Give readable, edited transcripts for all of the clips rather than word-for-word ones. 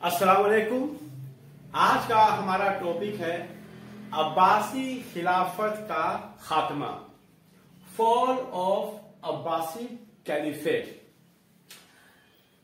अस्सलाम वालेकुम। आज का हमारा टॉपिक है अब्बासी खिलाफत का खात्मा, फॉल ऑफ अब्बासी कैलिफेट।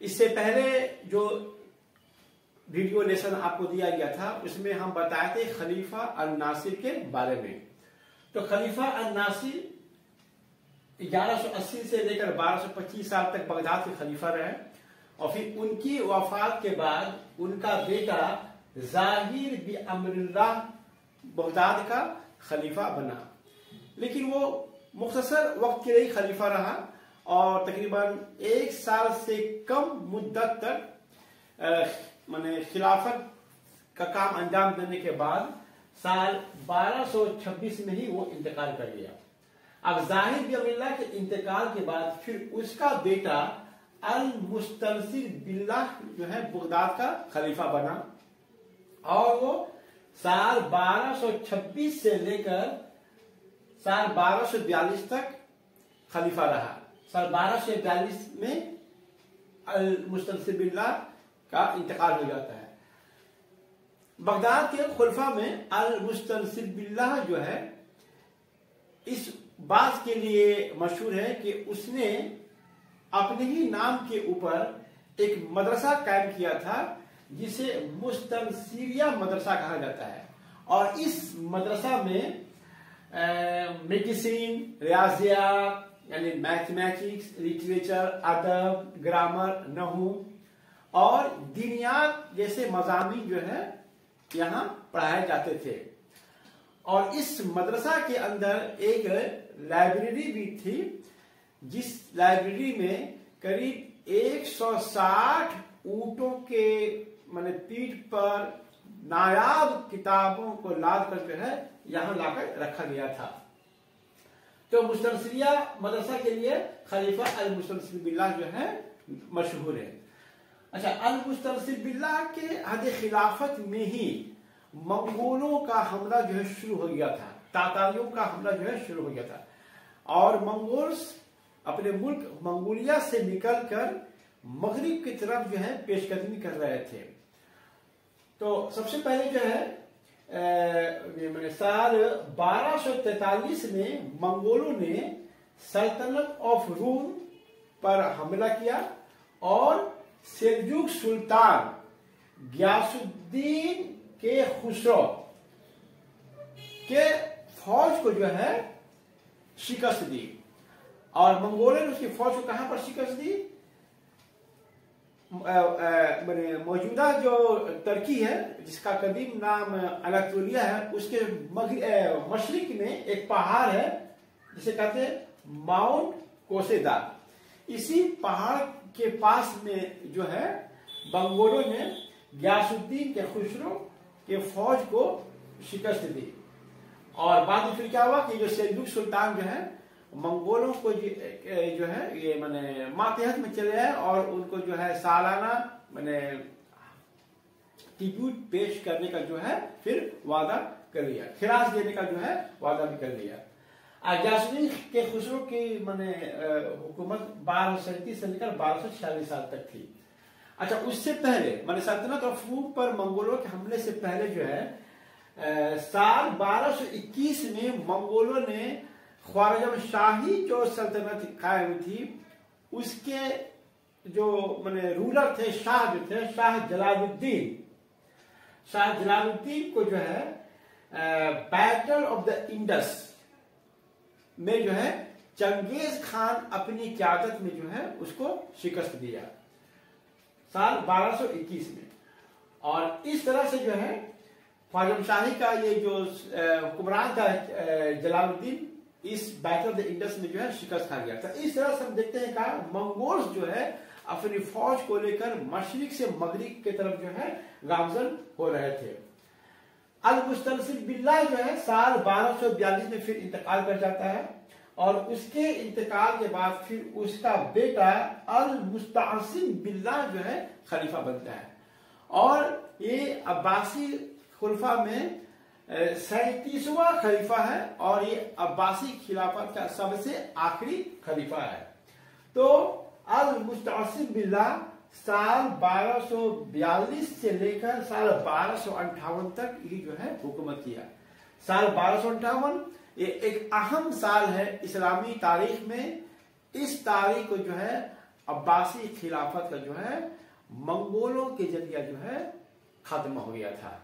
इससे पहले जो वीडियो लेसन आपको दिया गया था उसमें हम बताए थे खलीफा अल नासिर के बारे में। तो खलीफा अल नासिर 1180 से लेकर 1225 साल तक बगदाद के खलीफा रहे और फिर उनकी वफात के बाद उनका बेटा जाहिर बि अमरुल्लाह बगदाद का खलीफा बना, लेकिन वो मुख्तसर वक्त के लिए खलीफा रहा और तकरीबन 1 साल से कम मुद्दत तक माने खिलाफत का काम अंजाम देने के बाद साल 1226 में ही वो इंतकाल कर गया। अब जाहिर बि अमरुल्लाह के इंतकाल के बाद फिर उसका बेटा अल मुस्तनसिर बिल्लाह जो है बगदाद का खलीफा बना और वो साल 1226 से लेकर साल 1242 तक खलीफा रहा। साल 1242 में अल मुस्तनसिर बिल्लाह का इंतकाल हो जाता है। बगदाद के खुलफा में अल मुस्तनसिर बिल्लाह जो है इस बात के लिए मशहूर है कि उसने अपने ही नाम के ऊपर एक मदरसा कायम किया था जिसे मुस्तनसिरिया मदरसा कहा जाता है और इस मदरसा में मेडिसिन, रियाजियात यानी मैथमेटिक्स, लिटरेचर, अदब, ग्रामर, नहू और दीनियात जैसे मज़ामीन जो है यहाँ पढ़ाए जाते थे। और इस मदरसा के अंदर एक लाइब्रेरी भी थी जिस लाइब्रेरी में करीब 160 ऊंटों के माने पीठ पर नायाब किताबों को लाद कर जो है यहां लाकर रखा गया था। तो मुस्तनसिरिया मदरसा के लिए खलीफा अल मुस्तनसिर बिल्लाह जो है मशहूर है। अच्छा, अल मुस्तनसिर बिल्लाह के अहद खिलाफत में ही मंगोलों का हमला जो है शुरू हो गया था, तातारियों का हमला जो है शुरू हो गया था और मंगोल्स अपने मुल्क मंगोलिया से निकलकर मगरिब की तरफ जो है पेशकदमी कर रहे थे। तो सबसे पहले जो है साल 1243 में मंगोलों ने सल्तनत ऑफ रूम पर हमला किया और सेल्जुक सुल्तान गियासुद्दीन के खुसरो के फौज को जो है शिकस्त दी। और मंगोलों ने उसकी फौज को कहां पर शिकस्त दी? मौजूदा जो तुर्की है जिसका कदीम नाम अनातोलिया है उसके मशरिक में एक पहाड़ है जिसे कहते हैं माउंट कोसेदा। इसी पहाड़ के पास में जो है मंगोलों ने गियासुद्दीन के खुसरो के फौज को शिकस्त दी। और बाद में फिर क्या हुआ कि जो सेल्जुक सुल्तान जो है मंगोलों को जो है ये माने मातहत में चले आए और उनको जो है सालाना माने ट्रिब्यूट पेश करने का जो है फिर वादा कर लिया, खिराज देने का जो है वादा भी कर लिया। गियासुद्दीन के खुसरो की माने हुकूमत 1237 से लेकर 1246 साल तक थी। अच्छा, उससे पहले माने सल्तनत ऑफ रूम पर मंगोलों के हमले से पहले जो है साल 1221 में मंगोलों ने ख्वारज़म शाही जो सल्तनत कायम थी उसके जो माने रूलर थे, शाह जो थे, शाह जलालुद्दीन को जो है बैटल ऑफ द इंडस में जो है चंगेज खान अपनी क़यादत में जो है उसको शिकस्त दिया साल 1221 में। और इस तरह से जो है ख्वारज़म शाही का ये जो हुक्मरान था जलालुद्दीन इस बैटल ऑफ द इंडस में जो है शिकस्त खा गया था। इस तरह से हम देखते हैं कि मंगोल्स जो है अपनी फौज को लेकर मशरिक से मगरिब की तरफ जो है गामजन हो रहे थे। अल मुस्तनसिर बिल्लाह जो है साल 1242 में फिर इंतकाल कर जाता है और उसके इंतकाल के बाद फिर उसका बेटा अल मुस्तअसिम बिल्लाह जो है खलीफा बनता है और ये अब्बासी खुलफा में 37वां खलीफा है और ये अब्बासी खिलाफत का सबसे आखिरी खलीफा है। तो अल मुस्तअसिम बिल्लाह साल 1242 से लेकर साल 1258 तक ये जो है हुकूमत किया। साल 1258 ये एक अहम साल है इस्लामी तारीख में। इस तारीख को जो है अब्बासी खिलाफत का जो है मंगोलों के जरिए जो है खत्म हो गया था।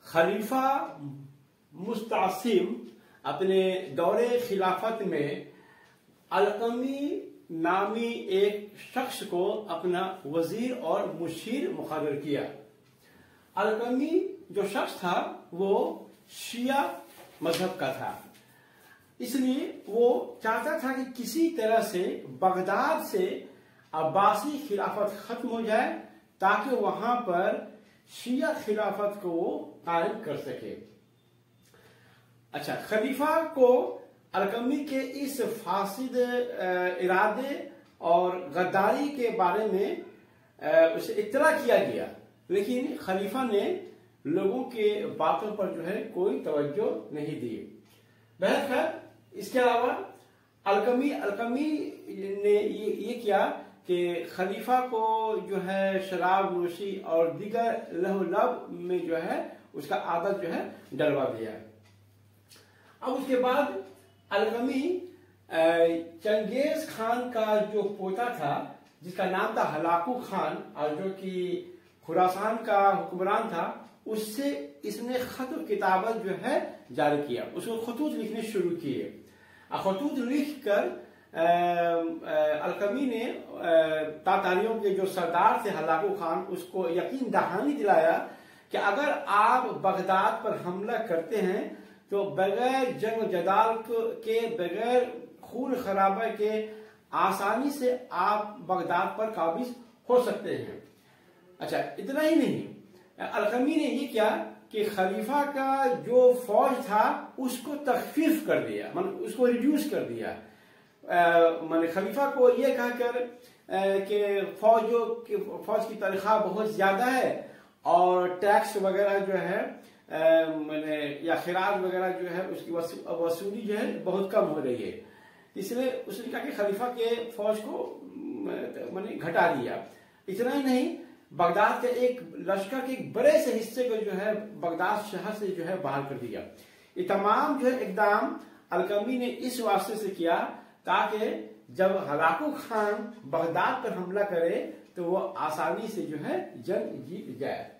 खलीफा मुस्तासिम अपने दौरे खिलाफत में अलकमी नामी एक शख्स को अपना वजीर और मुशीर मुकर्रर किया। अलकमी जो शख्स था वो शिया मजहब का था, इसलिए वो चाहता था कि किसी तरह से बगदाद से अब्बासी खिलाफत खत्म हो जाए ताकि वहां पर शिया खिलाफत को वो कायम कर सके। अच्छा, खलीफा को अलकमी के इस फासिद इरादे और गद्दारी के बारे में उसे इत्तला किया गया, लेकिन खलीफा ने लोगों के बातों पर जो है कोई तवज्जो नहीं दी। बहरखैर इसके अलावा अलकमी ने ये किया कि खलीफा को जो है शराब नोशी और दीगर लहू-लब में जो है उसका आदत जो है डलवा दिया। अब उसके बाद अलकमी चंगेज खान का जो पोता था जिसका नाम था हलाकू खान और जो कि खुरासान का हुक्मरान था, उससे इसने खत किताबत जो है जारी किया। उसको खतूत लिखने शुरू किए। खतूत लिख कर अलकमी ने तातारियों के जो सरदार थे हलाकू खान, उसको यकीन दहानी दिलाया कि अगर आप बगदाद पर हमला करते हैं तो बगैर जंग जदाल के, बगैर खून खराबे के आसानी से आप बगदाद पर काबिज हो सकते हैं। अच्छा, इतना ही नहीं, अलकमी ने ये किया कि खलीफा का जो फौज था उसको तखफीफ कर दिया, मतलब उसको रिड्यूस कर दिया। मैंने खलीफा को यह कहकर कि फौज की तनख्वाह बहुत ज्यादा है और टैक्स वगैरह जो है मैंने या खिराज वगैरह जो है उसकी वसूली जो है बहुत कम हो रही है, इसलिए उसने कहा कि खलीफा के फौज को मैंने घटा दिया। इतना ही नहीं, बगदाद के एक लश्कर के एक बड़े से हिस्से को जो है बगदाद शहर से जो है बाहर कर दिया। ये तमाम जो है इकदाम अलकमी ने इस वास्ते से किया ताकि जब हलाकू खान बगदाद पर हमला करे तो वो आसानी से जो है जंग जीत जाए।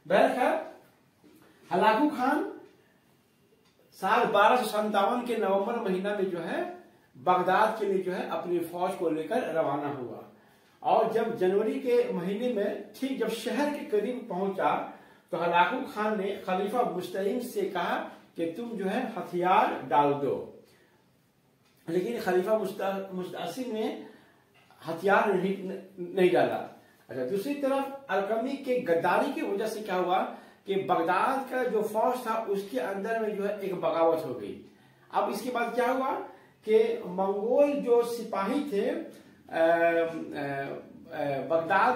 बहरखैर हलाकू खान साल 1257 के नवंबर महीना में जो है बगदाद के लिए जो है अपनी फौज को लेकर रवाना हुआ और जब जनवरी के महीने में ठीक जब शहर के करीब पहुंचा तो हलाकू खान ने खलीफा मुस्तईम से कहा कि तुम जो है हथियार डाल दो, लेकिन खलीफा मुस्तासिम ने हथियार नहीं डाला। अच्छा, दूसरी तरफ अलकमी के गद्दारी की वजह से क्या हुआ कि बगदाद का जो फौज था उसके अंदर में जो है एक बगावत हो गई। अब इसके बाद क्या हुआ कि मंगोल जो सिपाही थे बगदाद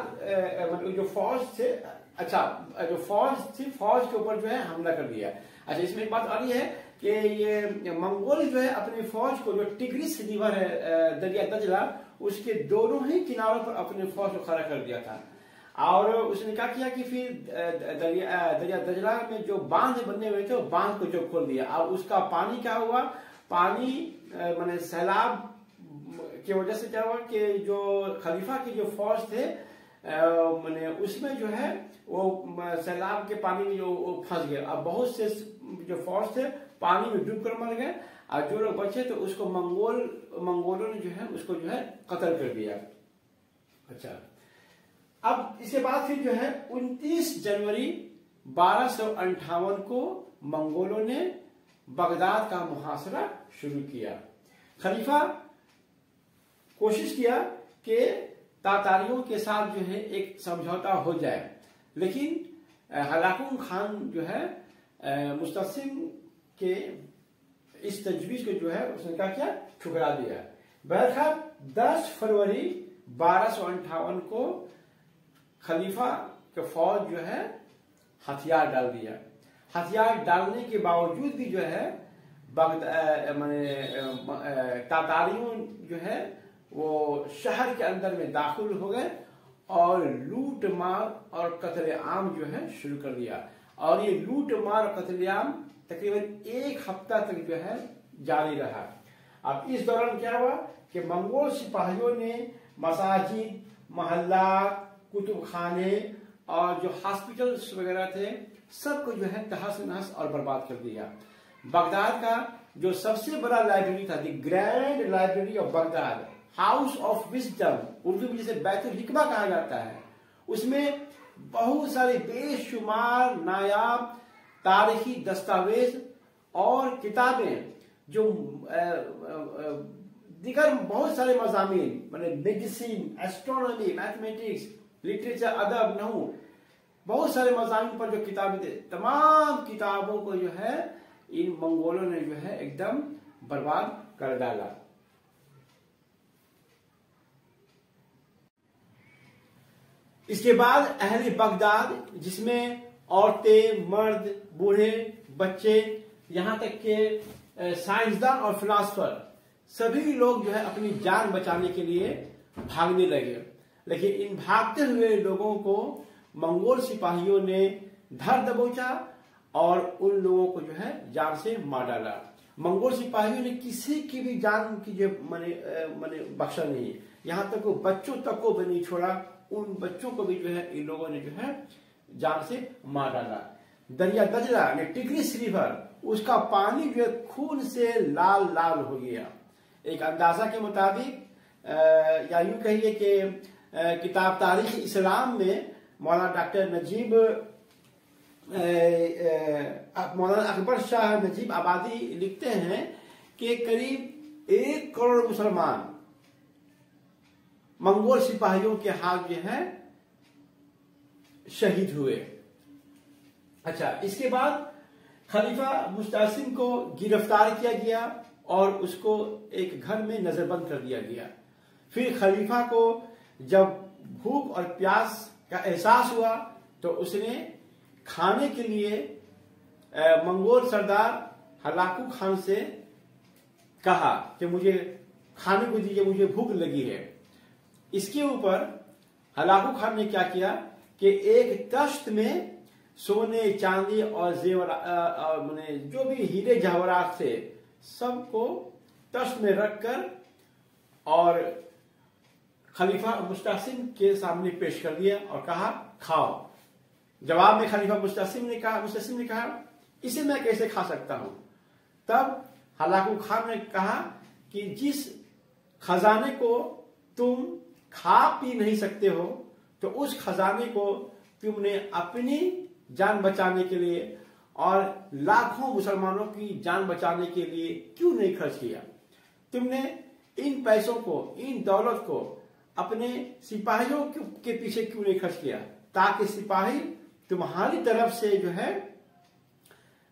जो फौज थे, अच्छा जो फौज थी फौज के ऊपर जो है हमला कर दिया। अच्छा, इसमें एक बात आ रही है कि ये मंगोल जो है अपनी फौज को जो टिग्रिस रिवर है दरिया दजला उसके दोनों ही किनारों पर अपनी फौज को खड़ा कर दिया था और उसने क्या किया कि फिर दरिया दजला में जो बांध बने हुए थे वो बांध को जो खोल दिया। अब उसका पानी क्या हुआ, पानी माने सैलाब की वजह से क्या हुआ कि जो खलीफा की जो फौज थे माने उसमें जो है वो सैलाब के पानी में जो फंस गए। अब बहुत से जो फौज थे पानी में डूब कर मर गए और जो लोग बचे तो उसको मंगोलों ने जो है उसको जो है कत्ल कर दिया। अच्छा, अब इसके बाद फिर जो है 29 जनवरी 1258 को मंगोलों ने बगदाद का मुहासरा शुरू किया। खलीफा कोशिश किया कि तातारियों के साथ जो है एक समझौता हो जाए, लेकिन हलाकू खान जो है मुस्तासिम के इस तजवीज को जो है उसने क्या किया, ठुकरा दिया। बहरहाल 10 फरवरी 1258 को खलीफा के फौज जो है हथियार डाल दिया। हथियार डालने के बावजूद भी जो है तातारियों जो है वो शहर के अंदर में दाखिल हो गए और लूट मार और कत्लेआम जो है शुरू कर दिया। और ये लूट मार और कत्लेआम तकरीबन 1 हफ्ता तक जो है जारी रहा। अब इस दौरान क्या हुआ कि मंगोल सिपाहियों ने मसाजिद, मोहल्ला, कुतुब खाने और जो हॉस्पिटल्स वगैरह थे सबको जो है तहस नहस और बर्बाद कर दिया। बगदाद का जो सबसे बड़ा लाइब्रेरी था, the grand library of Baghdad, house of wisdom, Urdu में जिसे बैतुल हिकमा कहा जाता है, उसमें बहुत सारे बेशुमार नायाब तारीखी दस्तावेज और किताबें जो दिगर बहुत सारे मज़ामीन, माने मेडिसिन, एस्ट्रोनॉमी, मैथमेटिक्स, लिटरेचर, अदब, नहू, बहुत सारे मज़ामीन पर जो किताबें थे, तमाम किताबों को जो है इन मंगोलों ने जो है एकदम बर्बाद कर डाला। इसके बाद अहले बगदाद, जिसमें औरतें, मर्द, बूढ़े, बच्चे, यहां तक के साइंसदान और फिलासफर, सभी लोग जो है अपनी जान बचाने के लिए भागने लगे। लेकिन इन भागते हुए लोगों को मंगोल सिपाहियों ने धर दबोचा और उन लोगों को जो है जान से मार डाला। मंगोल सिपाहियों ने किसी की भी जान की जो माने बख्शा नहीं, यहां तक वो बच्चों तक को भी नहीं छोड़ा। उन बच्चों को भी जो है इन लोगों ने जो है जान से मार डाला। दरिया दजला ने टिग्रिस रिवर, उसका पानी जो है खून से लाल लाल हो गया। एक अंदाजा के मुताबिक या यूं कहिए कि किताब तारीख इस्लाम में मौलाना डॉक्टर नजीब मौलाना अकबर शाह नजीब आबादी लिखते हैं कि करीब 1 करोड़ मुसलमान मंगोल सिपाहियों के हाथ जो है शहीद हुए। अच्छा, इसके बाद खलीफा मुस्तासिम को गिरफ्तार किया गया और उसको एक घर में नजरबंद कर दिया गया। फिर खलीफा को जब भूख और प्यास का एहसास हुआ तो उसने खाने के लिए मंगोल सरदार हलाकू खान से कहा कि मुझे खाने को दीजिए, मुझे भूख लगी है। इसके ऊपर हलाकू खान ने क्या किया कि एक तश्त में सोने, चांदी और जेवर जो भी हीरे जवाहरात थे सबको तश्त में रखकर और खलीफा मुस्तासिम के सामने पेश कर दिया और कहा खाओ। जवाब में खलीफा मुस्तासिम ने कहा इसे मैं कैसे खा सकता हूं। तब हलाकू खान ने कहा कि जिस खजाने को तुम खा पी नहीं सकते हो तो उस खजाने को तुमने अपनी जान बचाने के लिए और लाखों मुसलमानों की जान बचाने के लिए क्यों नहीं खर्च किया। तुमने इन पैसों को, इन दौलत को अपने सिपाहियों के पीछे क्यों नहीं खर्च किया, ताकि सिपाही तुम्हारी तरफ से जो है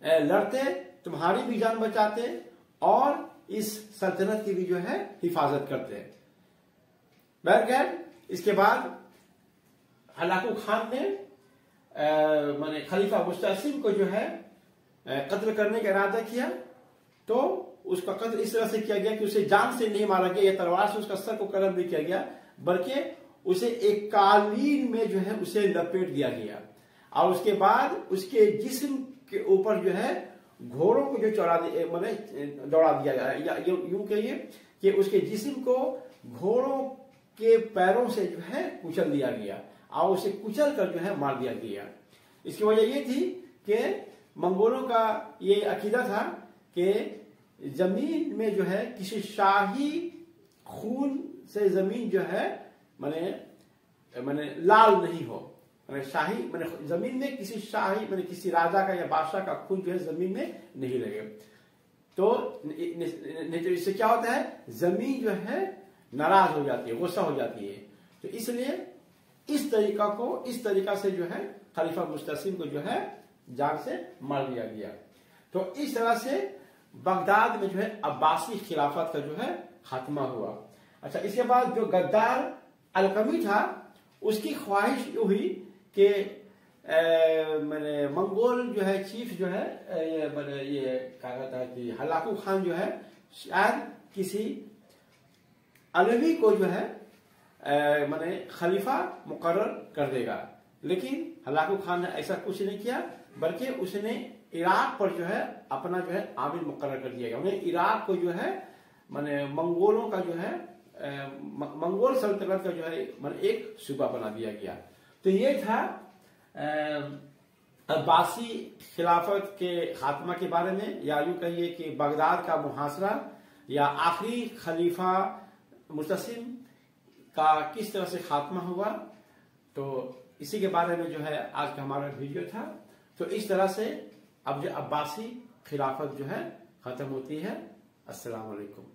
लड़ते, तुम्हारी भी जान बचाते और इस सल्तनत की भी जो है हिफाजत करते। बहरकैफ इसके बाद हलाकू खान ने माने खलीफा मुस्तासिम को जो है कत्ल करने का इरादा किया। तो उसका कत्ल इस तरह से किया गया कि उसे जान से नहीं मारा गया या तलवार से उसका सर को कलम नहीं किया गया, बल्कि उसे एक कालीन में जो है उसे लपेट दिया गया और उसके बाद उसके जिस्म के ऊपर जो है घोड़ों को जो दौड़ा दिया गया, या यूं कहिए कि उसके जिस्म को घोड़ों के पैरों से जो है कुचल दिया गया और उसे कुचल कर जो है मार दिया गया। इसकी वजह ये थी कि मंगोलों का ये अकीदा था कि जमीन में जो है किसी शाही खून से जमीन जो है माने लाल नहीं हो, माने शाही माने जमीन में किसी शाही माने किसी राजा का या बादशाह का खून जो है जमीन में नहीं लगे। तो इससे क्या होता है, जमीन जो है नाराज हो जाती है, गुस्सा हो जाती है। तो इसलिए इस तरीका से जो है खलीफा मुस्तासिम को जो है जान से मार दिया गया। तो इस तरह से बगदाद में जो है अब्बासी खिलाफत का जो है खात्मा हुआ। अच्छा, इसके बाद जो गद्दार अलकमी था उसकी ख्वाहिश ये हुई कि मैंने मंगोल जो है चीफ जो है ये कहा जाता है कि हलाकू खान जो है शायद किसी अलवी को जो है माने खलीफा मुकर्रर कर देगा। लेकिन हलाकू खान ने ऐसा कुछ नहीं किया, बल्कि उसने इराक पर जो है अपना जो है आमिर मुकर्रर कर दिया गया। उन्हें इराक को जो है माने मंगोलों का जो है मंगोल सल्तनत का जो है माने एक सूबा बना दिया गया। तो ये था अब्बासी खिलाफत के खात्मा के बारे में, या यूं कहिए कि बगदाद का मुहासरा या आखिरी खलीफा मुतसिम का किस तरह से खात्मा हुआ। तो इसी के बारे में जो है आज का हमारा वीडियो था। तो इस तरह से अब जो अब्बासी खिलाफत जो है खत्म होती है। अस्सलाम वालेकुम।